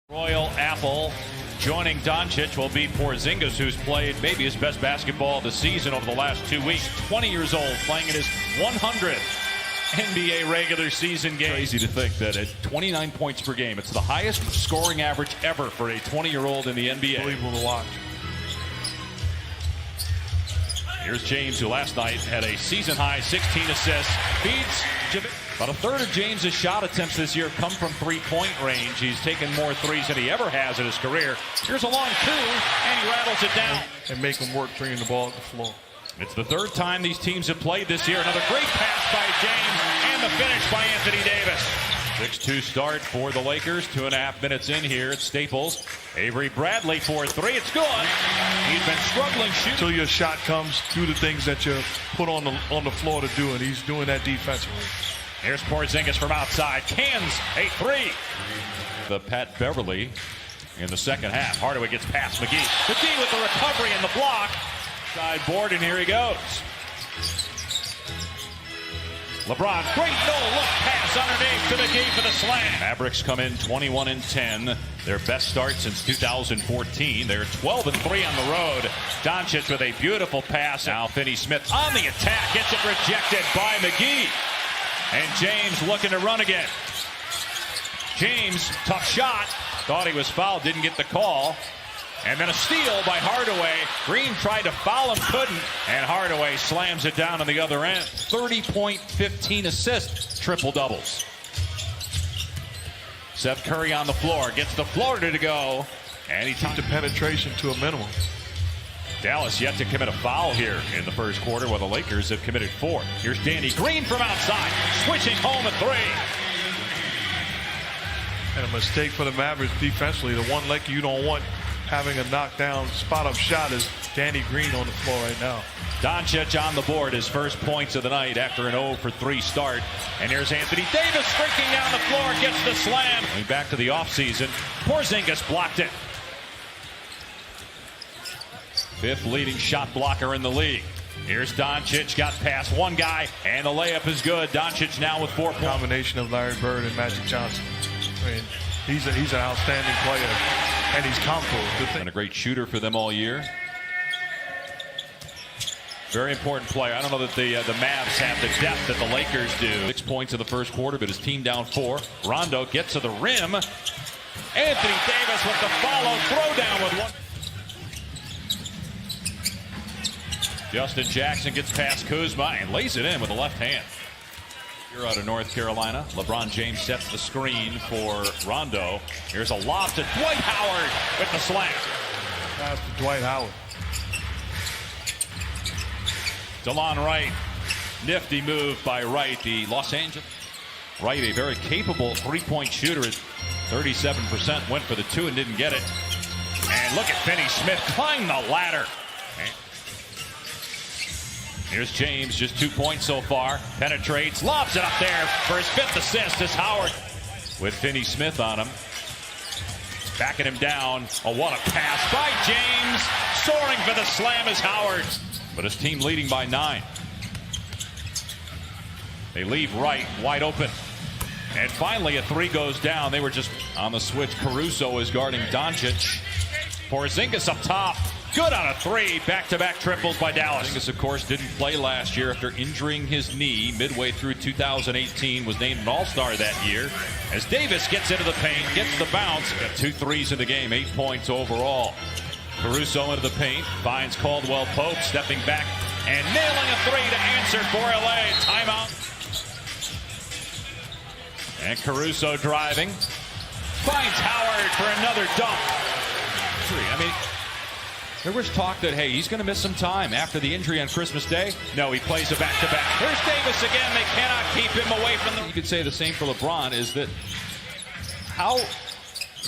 Royal Apple joining Doncic will be Porzingis, who's played maybe his best basketball of the season over the last 2 weeks. 20 years old, playing in his 100th NBA regular season game. Crazy to think that at 29 points per game, it's the highest scoring average ever for a 20-year-old in the NBA. Unbelievable to watch. Here's James, who last night had a season-high 16 assists. Feeds about a third of James's shot attempts this year come from three-point range. He's taken more threes than he ever has in his career. Here's a long two, and he rattles it down. And make him work bringing the ball to the floor. It's the third time these teams have played this year. Another great pass by James, and the finish by Anthony Davis. 6-2 start for the Lakers. 2.5 minutes in here at Staples. Avery Bradley for three. It's good. He's been struggling shooting. Until your shot comes, do the things that you're put on the floor to do, and he's doing that defensively. Here's Porzingis from outside. Cans a three. The Pat Beverly in the second half. Hardaway gets past McGee. McGee with the recovery and the block. Side board, and here he goes. LeBron, great no-look pass underneath to McGee for the slam. Mavericks come in 21-10. Their best start since 2014. They're 12-3 on the road. Doncic with a beautiful pass. Now Finney Smith on the attack. Gets it rejected by McGee. And James looking to run again. James, tough shot. Thought he was fouled, didn't get the call. And then a steal by Hardaway. Green tried to foul him, couldn't. And Hardaway slams it down on the other end. 30-point, 15 assists, triple doubles. Seth Curry on the floor, gets the floater to go. And he keeps the penetration to a minimum. Dallas yet to commit a foul here in the first quarter, while the Lakers have committed 4. Here's Danny Green from outside, switching home a three. And a mistake for the Mavericks defensively. The one Laker you don't want having a knockdown spot-up shot is Danny Green on the floor right now. Doncic on the board, his first points of the night after an 0-for-3 start. And here's Anthony Davis streaking down the floor, gets the slam. Going back to the offseason, Porzingis blocked it. 5th leading shot blocker in the league. Here's Doncic, got past one guy, and the layup is good. Doncic now with 4 points. Combination of Larry Bird and Magic Johnson. I mean, he's an outstanding player, and he's comfortable. And a great shooter for them all year. Very important player. I don't know that the Mavs have the depth that the Lakers do. 6 points in the first quarter, but his team down 4. Rondo gets to the rim. Anthony Davis with the follow, throwdown with one. Justin Jackson gets past Kuzma and lays it in with the left hand. Here out of North Carolina, LeBron James sets the screen for Rondo. Here's a lob to Dwight Howard with the slam. Pass to Dwight Howard. DeLon Wright, nifty move by Wright. The Los Angeles Wright, a very capable three-point shooter at 37%, went for the 2 and didn't get it. And look at Finney Smith climb the ladder. Here's James, just 2 points so far. Penetrates, lobs it up there for his 5th assist as Howard with Finney Smith on him. Backing him down. Oh, what a pass by James. Soaring for the slam is Howard. But his team leading by 9. They leave Wright wide open. And finally a 3 goes down. They were just on the switch. Caruso is guarding Doncic. Porzingis up top. Good on a 3. Back-to-back triples by Dallas. Porzingis, of course, didn't play last year after injuring his knee midway through 2018. Was named an All-Star that year. As Davis gets into the paint, gets the bounce. Got 2 threes in the game, 8 points overall. Caruso into the paint, finds Caldwell Pope, stepping back and nailing a 3 to answer for LA. Timeout. And Caruso driving. Finds Howard for another dunk. I mean, there was talk that, hey, he's going to miss some time after the injury on Christmas Day. No, he plays a back-to-back. Here's Davis again. They cannot keep him away from the... You could say the same for LeBron, is that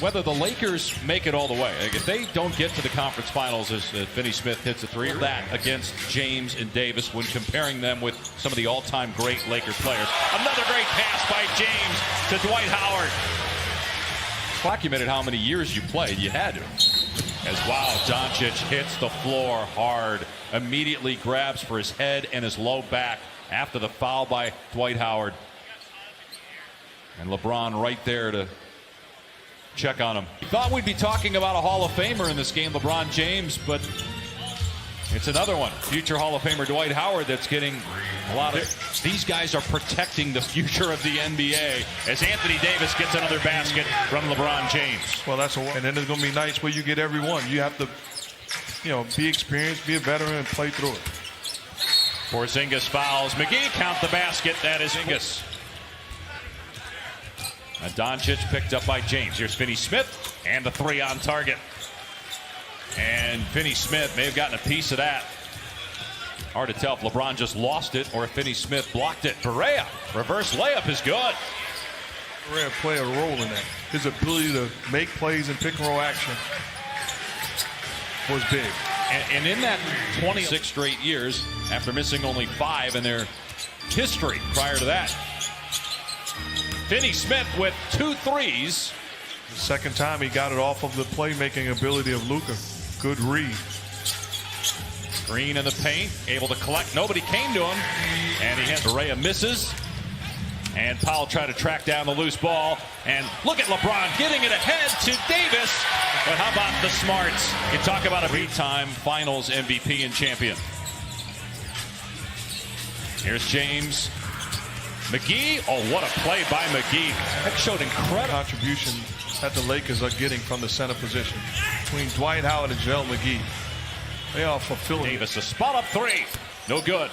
whether the Lakers make it all the way, like if they don't get to the conference finals as Finney Smith hits a 3, that against James and Davis when comparing them with some of the all-time great Lakers players. Another great pass by James to Dwight Howard. Documented how many years you played. You had to. As wow, Doncic hits the floor hard. Immediately grabs for his head and his low back after the foul by Dwight Howard. And LeBron right there to check on him. Thought we'd be talking about a Hall of Famer in this game, LeBron James, but it's another one. Future Hall of Famer Dwight Howard that's getting a lot of... These guys are protecting the future of the NBA as Anthony Davis gets another basket from LeBron James. Well, and then there's going to be nights where you get every one. You have to, be experienced, be a veteran, and play through it. Porzingis fouls. McGee count the basket. That is Porzingis. And Doncic picked up by James. Here's Finney-Smith and the three on target. And Finney-Smith may have gotten a piece of that. Hard to tell if LeBron just lost it or if Finney-Smith blocked it. Barea, reverse layup is good. Barea play a role in that. His ability to make plays in pick and roll action was big. And in that 26 straight years, after missing only 5 in their history prior to that, Finney-Smith with 2 threes. The second time he got it off of the playmaking ability of Luka. Good read. Green in the paint, able to collect. Nobody came to him. And he has Barea misses. And Powell tried to track down the loose ball. And look at LeBron getting it ahead to Davis. But how about the smarts? You talk about a three-time finals MVP and champion. Here's James. McGee. Oh, what a play by McGee. That showed incredible contribution that the Lakers are getting from the center position between Dwight Howard and JaVale McGee. They are fulfilling. Davis, a spot up 3. No good.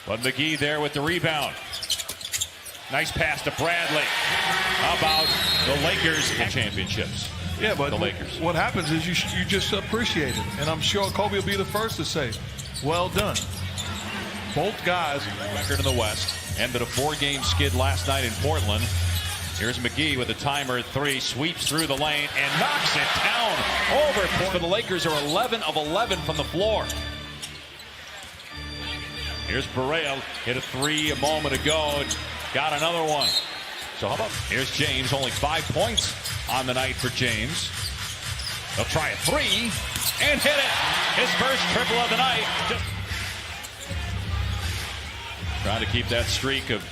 But McGee there with the rebound. Nice pass to Bradley. How about the Lakers and championships? Yeah, but the Lakers. What happens is you just appreciate it. And I'm sure Kobe will be the first to say, well done. Both guys. Record in the West. Ended a 4-game skid last night in Portland. Here's McGee with a timer at 3, sweeps through the lane and knocks it down over. For the Lakers are 11 of 11 from the floor. Here's Barea, hit a 3 a moment ago, got another one. So how about, here's James, only 5 points on the night for James. They'll try a 3 and hit it. His first triple of the night. Trying to keep that streak of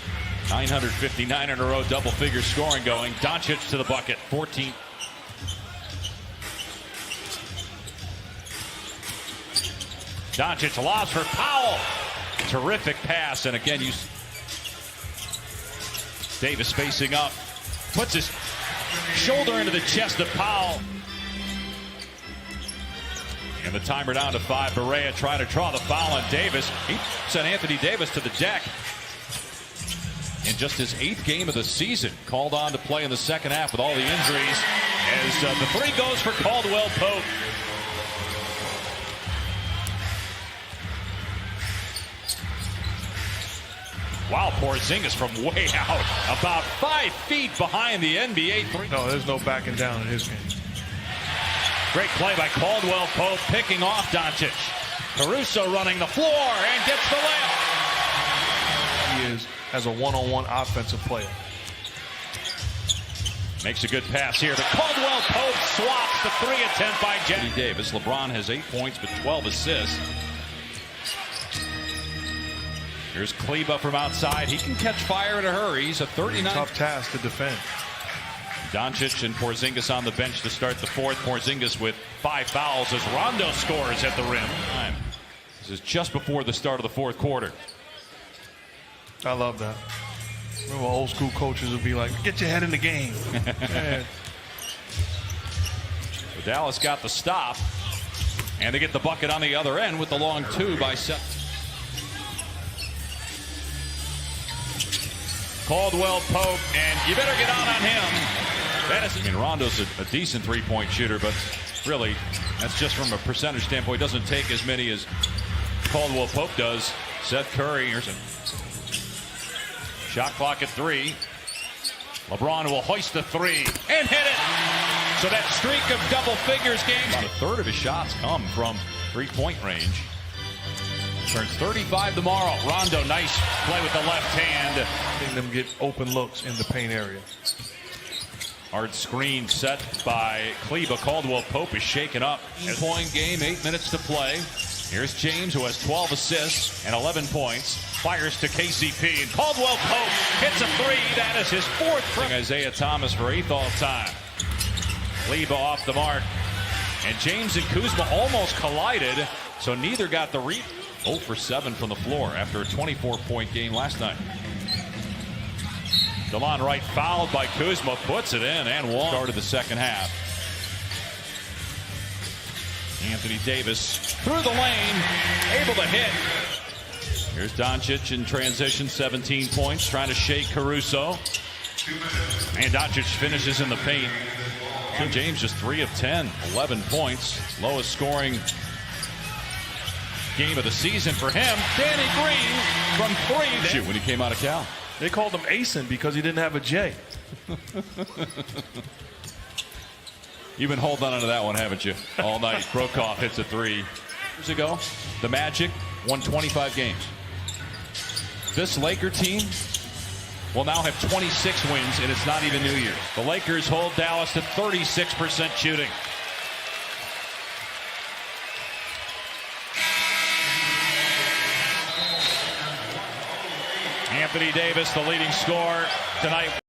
959 in a row double-figure scoring going. Doncic to the bucket, 14. Doncic lobs for Powell. Terrific pass, and again, Davis facing up. Puts his shoulder into the chest of Powell. And the timer down to 5. Barea trying to draw the foul on Davis. He sent Anthony Davis to the deck. In just his 8th game of the season, called on to play in the second half with all the injuries. As the 3 goes for Caldwell Pope. Wow, Porzingis from way out, about 5 feet behind the NBA 3. No, there's no backing down in his game. Great play by Caldwell Pope, picking off Doncic. Caruso running the floor and gets the layup. He is as a one-on-one offensive player. Makes a good pass here, but Caldwell Pope swaps the 3 attempt by Anthony Davis. LeBron has 8 points but 12 assists. Here's Kleba from outside. He can catch fire in a hurry. He's a 39. Tough task to defend. Doncic and Porzingis on the bench to start the 4th. Porzingis with 5 fouls as Rondo scores at the rim. This is just before the start of the 4th quarter. I love that. Remember, old school coaches would be like, get your head in the game. Dallas got the stop, and they get the bucket on the other end with the long 2 by Seth. Caldwell Pope, and you better get out on him. That is, I mean, Rondo's a decent 3-point shooter, but really, that's just from a percentage standpoint. Doesn't take as many as Caldwell Pope does. Seth Curry, here's a shot clock at 3. LeBron will hoist the 3 and hit it. So that streak of double figures games. About a third of his shots come from 3-point range. Turns 35 tomorrow. Rondo, nice play with the left hand. Seeing them get open looks in the paint area. Hard screen set by Kleba. Caldwell Pope is shaken up. 8-point game, 8 minutes to play. Here's James, who has 12 assists and 11 points. Fires to KCP, and Caldwell Pope hits a 3. That is his 4th. Isaiah Thomas for 8th all time. Leba off the mark. And James and Kuzma almost collided, so neither got the read. 0 for 7 from the floor after a 24-point game last night. Delon Wright fouled by Kuzma, puts it in and one. Started the second half. Anthony Davis through the lane, able to hit. Here's Doncic in transition, 17 points, trying to shake Caruso. And Doncic finishes in the paint. James just 3 of 10, 11 points. Lowest scoring game of the season for him. Danny Green from 3. Shoot, when he came out of Cal. They called him Asen because he didn't have a J. You've been holding on to that one, haven't you? All night. Brokoff hits a 3. Years ago, the Magic won 25 games. This Laker team will now have 26 wins, and it's not even New Year's. The Lakers hold Dallas to 36% shooting. Anthony Davis, the leading scorer tonight.